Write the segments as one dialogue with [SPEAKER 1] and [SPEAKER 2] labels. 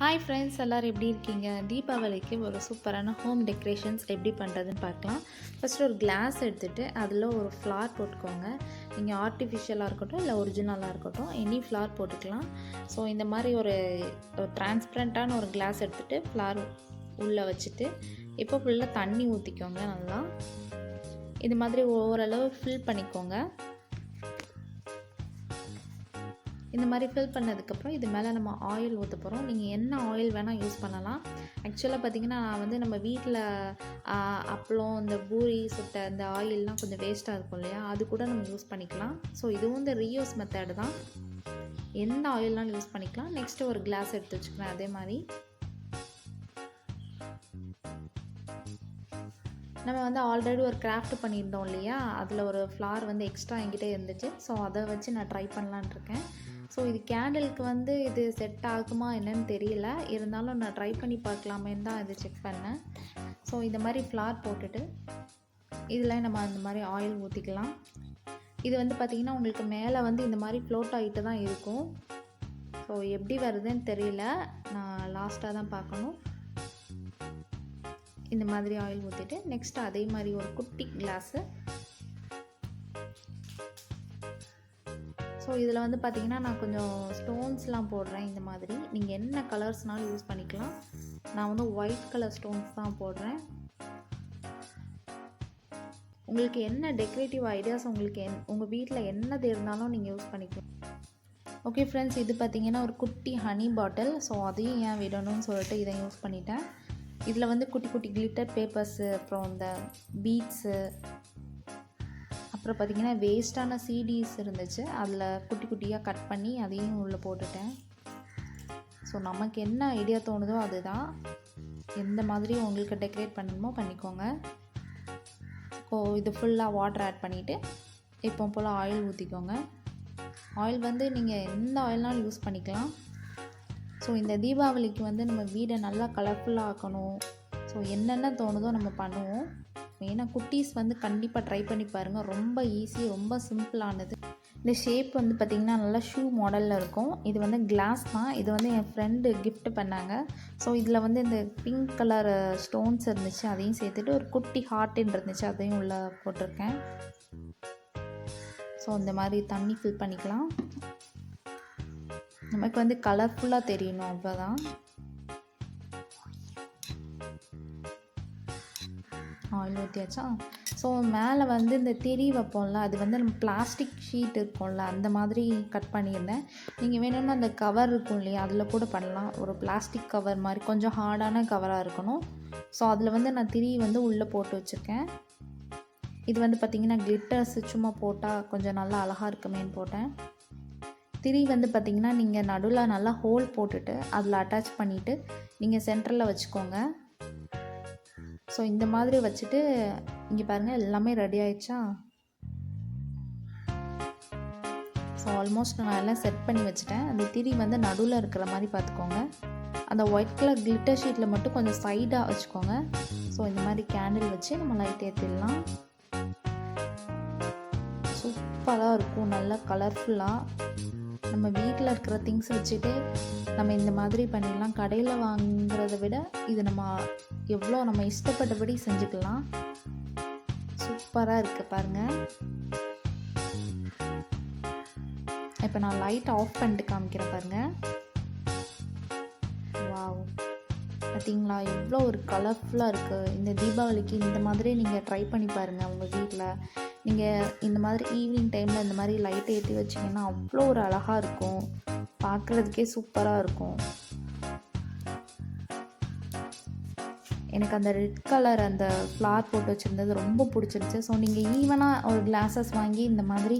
[SPEAKER 1] Hi friends, எல்லோரும் எப்படி இருக்கீங்க? தீபாவளிக்கு ஒரு சூப்பரான ஹோம் டெக்கரேஷன்ஸ் எப்படி பண்ணுறதுன்னு பார்க்கலாம். ஃபஸ்ட்டு ஒரு கிளாஸ் எடுத்துகிட்டு அதில் ஒரு ஃப்ளார் போட்டுக்கோங்க. நீங்கள் ஆர்டிஃபிஷியலாக இருக்கட்டும் இல்லை ஒரிஜினலாக இருக்கட்டும், எனி ஃப்ளார் போட்டுக்கலாம். ஸோ இந்த மாதிரி ஒரு டிரான்ஸ்பரண்ட்டான ஒரு கிளாஸ் எடுத்துகிட்டு ஃப்ளார் உள்ளே வச்சுட்டு இப்போ ஃபுல்லாக தண்ணி ஊற்றிக்கோங்க. நல்லா இது மாதிரி ஓரளவு ஃபில் பண்ணிக்கோங்க. இந்த மாதிரி ஃபில் பண்ணதுக்கப்புறம் இது மேலே நம்ம ஆயில் ஊற்ற போகிறோம். நீங்கள் என்ன ஆயில் வேணால் யூஸ் பண்ணலாம். ஆக்சுவலாக பார்த்திங்கன்னா நான் நம்ம வீட்டில் அப்பளம் இந்த பூரி சுட்ட இந்த ஆயிலெலாம் கொஞ்சம் வேஸ்ட்டாக இருக்கும் இல்லையா, அது கூட நம்ம யூஸ் பண்ணிக்கலாம். ஸோ இதுவும் இந்த ரீயூஸ் மெத்தட் தான். எந்த ஆயில்னாலும் யூஸ் பண்ணிக்கலாம். நெக்ஸ்ட்டு ஒரு கிளாஸ் எடுத்து வச்சுக்கிறேன். அதே மாதிரி நம்ம ஆல்ரெடி ஒரு கிராஃப்ட் பண்ணியிருந்தோம் இல்லையா, அதில் ஒரு ஃப்ளார் எக்ஸ்ட்ரா என்கிட்ட இருந்துச்சு. ஸோ அதை வச்சு நான் ட்ரை பண்ணலான் இருக்கேன். ஸோ இது கேண்டிலுக்கு இது செட் ஆகுமா என்னன்னு தெரியல, இருந்தாலும் நான் ட்ரை பண்ணி பார்க்கலாமேன்னு தான் இது செக் பண்ணேன். ஸோ இந்த மாதிரி ஃப்ளார் போட்டுட்டு இதில் நம்ம அந்த மாதிரி ஆயில் ஊற்றிக்கலாம். இது பார்த்திங்கன்னா உங்களுக்கு மேலே இந்த மாதிரி ஃப்ளோட் ஆகிட்டு தான் இருக்கும். ஸோ எப்படி வருதுன்னு தெரியல, நான் லாஸ்ட்டாக தான் பார்க்கணும். இந்த மாதிரி ஆயில் ஊற்றிட்டு நெக்ஸ்ட்டு அதே மாதிரி ஒரு குட்டி கிளாஸு. ஸோ இதில் பார்த்திங்கன்னா நான் கொஞ்சம் ஸ்டோன்ஸ்லாம் போடுறேன். இந்த மாதிரி நீங்கள் என்ன கலர்ஸ்னாலும் யூஸ் பண்ணிக்கலாம். நான் ஒயிட் கலர் ஸ்டோன்ஸ் தான் போடுறேன். உங்களுக்கு என்ன டெக்கரேட்டிவ் ஐடியாஸ் உங்கள் வீட்டில் என்னது இருந்தாலும் நீங்கள் யூஸ் பண்ணிக்கலாம். ஓகே ஃப்ரெண்ட்ஸ், இது பார்த்திங்கன்னா ஒரு குட்டி ஹனி பாட்டில். ஸோ அதையும் ஏன் விடணும்னு சொல்லிட்டு இதை யூஸ் பண்ணிட்டேன். இதில் குட்டி குட்டி கிளிட்டர் பேப்பர்ஸு, அப்புறம் இந்த பீட்ஸு, அப்புறம் பார்த்திங்கன்னா வேஸ்ட்டான சிடிஸ் இருந்துச்சு. அதில் குட்டி குட்டியாக கட் பண்ணி அதையும் உள்ளே போட்டுட்டேன். ஸோ நமக்கு என்ன ஐடியா தோணுதோ அதுதான். எந்த மாதிரி உங்களுக்கு டெக்கரேட் பண்ணணுமோ பண்ணிக்கோங்க. ஸோ இது ஃபுல்லாக வாட்டர் ஆட் பண்ணிவிட்டு இப்போ போல் ஆயில் ஊற்றிக்கோங்க. ஆயில் நீங்கள் எந்த ஆயில்னாலும் யூஸ் பண்ணிக்கலாம். ஸோ இந்த தீபாவளிக்கு நம்ம வீடை நல்லா கலர்ஃபுல்லாக ஆக்கணும். ஸோ என்னென்ன தோணுதோ நம்ம பண்ணுவோம். மெயினாக குட்டீஸ் கண்டிப்பாக ட்ரை பண்ணி பாருங்கள். ரொம்ப ஈஸி, ரொம்ப சிம்பிளானது. இந்த ஷேப் பார்த்திங்கன்னா நல்லா ஷூ மாடலில் இருக்கும். இது கிளாஸ் தான். இது என் ஃப்ரெண்டு கிஃப்ட் பண்ணாங்க. ஸோ இதில் இந்த பிங்க் கலர் ஸ்டோன்ஸ் இருந்துச்சு, அதையும் சேர்த்துட்டு ஒரு குட்டி ஹார்ட்டுன்னு இருந்துச்சு, அதையும் உள்ளே போட்டிருக்கேன். ஸோ இந்த மாதிரி தண்ணி ஃபில் பண்ணிக்கலாம். நமக்கு கலர்ஃபுல்லாக தெரியணும், அவ்வளோதான். ஆயில் ஊற்றியாச்சா. ஸோ மேலே இந்த திரி வைப்போம்ல, அது நம்ம பிளாஸ்டிக் ஷீட் இருக்கும்ல, அந்த மாதிரி கட் பண்ணியிருந்தேன். நீங்கள் வேணும்னா அந்த கவர் இருக்கும் இல்லையா, அதில் கூட பண்ணலாம். ஒரு பிளாஸ்டிக் கவர் மாதிரி கொஞ்சம் ஹார்டான கவராக இருக்கணும். ஸோ அதில் நான் திரி உள்ளே போட்டு வச்சுருக்கேன். இது பார்த்திங்கன்னா கிளிட்டர்ஸ் சும்மா போட்டால் கொஞ்சம் நல்லா அழகாக இருக்குமேன்னு போட்டேன். திரி பார்த்திங்கன்னா நீங்கள் நடுவில் நல்லா ஹோல் போட்டுட்டு அதில் அட்டாச் பண்ணிவிட்டு நீங்கள் சென்டரில் வச்சுக்கோங்க. ஸோ இந்த மாதிரி வச்சுட்டு இங்கே பாருங்கள், எல்லாமே ரெடி ஆயிடுச்சா. ஸோ ஆல்மோஸ்ட் நான் எல்லாம் செட் பண்ணி வச்சுட்டேன். அந்த திரி நடுவில் இருக்கிற மாதிரி பார்த்துக்கோங்க. அந்த ஒயிட் கலர் கிளிட்டர் ஷீட்டில் மட்டும் கொஞ்சம் சைடாக வச்சுக்கோங்க. ஸோ இந்த மாதிரி கேண்டில் வச்சு நம்ம லைட் ஏற்றிடலாம். சூப்பராக இருக்கும், நல்லா கலர்ஃபுல்லாக. நம்ம வீட்டில் இருக்கிற திங்ஸ் வச்சுட்டு நம்ம இந்த மாதிரி பண்ணிடலாம். கடையில் வாங்குறத விட இது எவ்வளோ நம்ம இஷ்டப்பட்டபடி செஞ்சுக்கலாம். சூப்பராக இருக்குது பாருங்கள். இப்போ நான் லைட் ஆஃப் பண்ணிட்டு காமிக்கிறேன் பாருங்கள். வாவ், பார்த்தீங்களா எவ்வளோ ஒரு கலர்ஃபுல்லாக இருக்குது. இந்த தீபாவளிக்கு இந்த மாதிரி நீங்கள் ட்ரை பண்ணி பாருங்கள். உங்கள் வீட்டில் நீங்கள் இந்த மாதிரி ஈவினிங் டைமில் இந்த மாதிரி லைட் ஏற்றி வச்சிங்கன்னா அவ்வளோ ஒரு அழகாக இருக்கும். பார்க்குறதுக்கே சூப்பராக இருக்கும். எனக்கு அந்த ரெட் கலர் அந்த ஃப்ளார் போட்டு வச்சுருந்தது ரொம்ப பிடிச்சிருச்சு. ஸோ நீங்கள் ஈவனாக ஒரு கிளாஸஸ் வாங்கி இந்த மாதிரி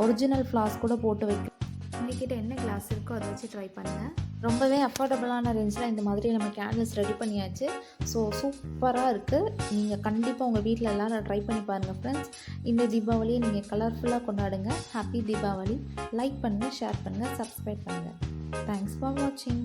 [SPEAKER 1] ஒரிஜினல் ஃப்ளார்ஸ் கூட போட்டு வைக்க. உங்கள்கிட்ட என்ன கிளாஸ் இருக்கோ அதை வச்சு ட்ரை பண்ணுங்கள். ரொம்பவே அஃபோர்டபுளான ரேஞ்சில் இந்த மாதிரி நம்ம கேண்டில்ஸ் ரெடி பண்ணியாச்சு. ஸோ சூப்பராக இருக்குது. நீங்கள் கண்டிப்பாக உங்கள் வீட்டில் எல்லோரும் ட்ரை பண்ணி பாருங்கள் ஃப்ரெண்ட்ஸ். இந்த தீபாவளியை நீங்கள் கலர்ஃபுல்லாக கொண்டாடுங்க. ஹாப்பி தீபாவளி. லைக் பண்ணுங்கள், ஷேர் பண்ணுங்கள், சப்ஸ்கிரைப் பண்ணுங்கள். தேங்க்ஸ் ஃபார் வாட்சிங்.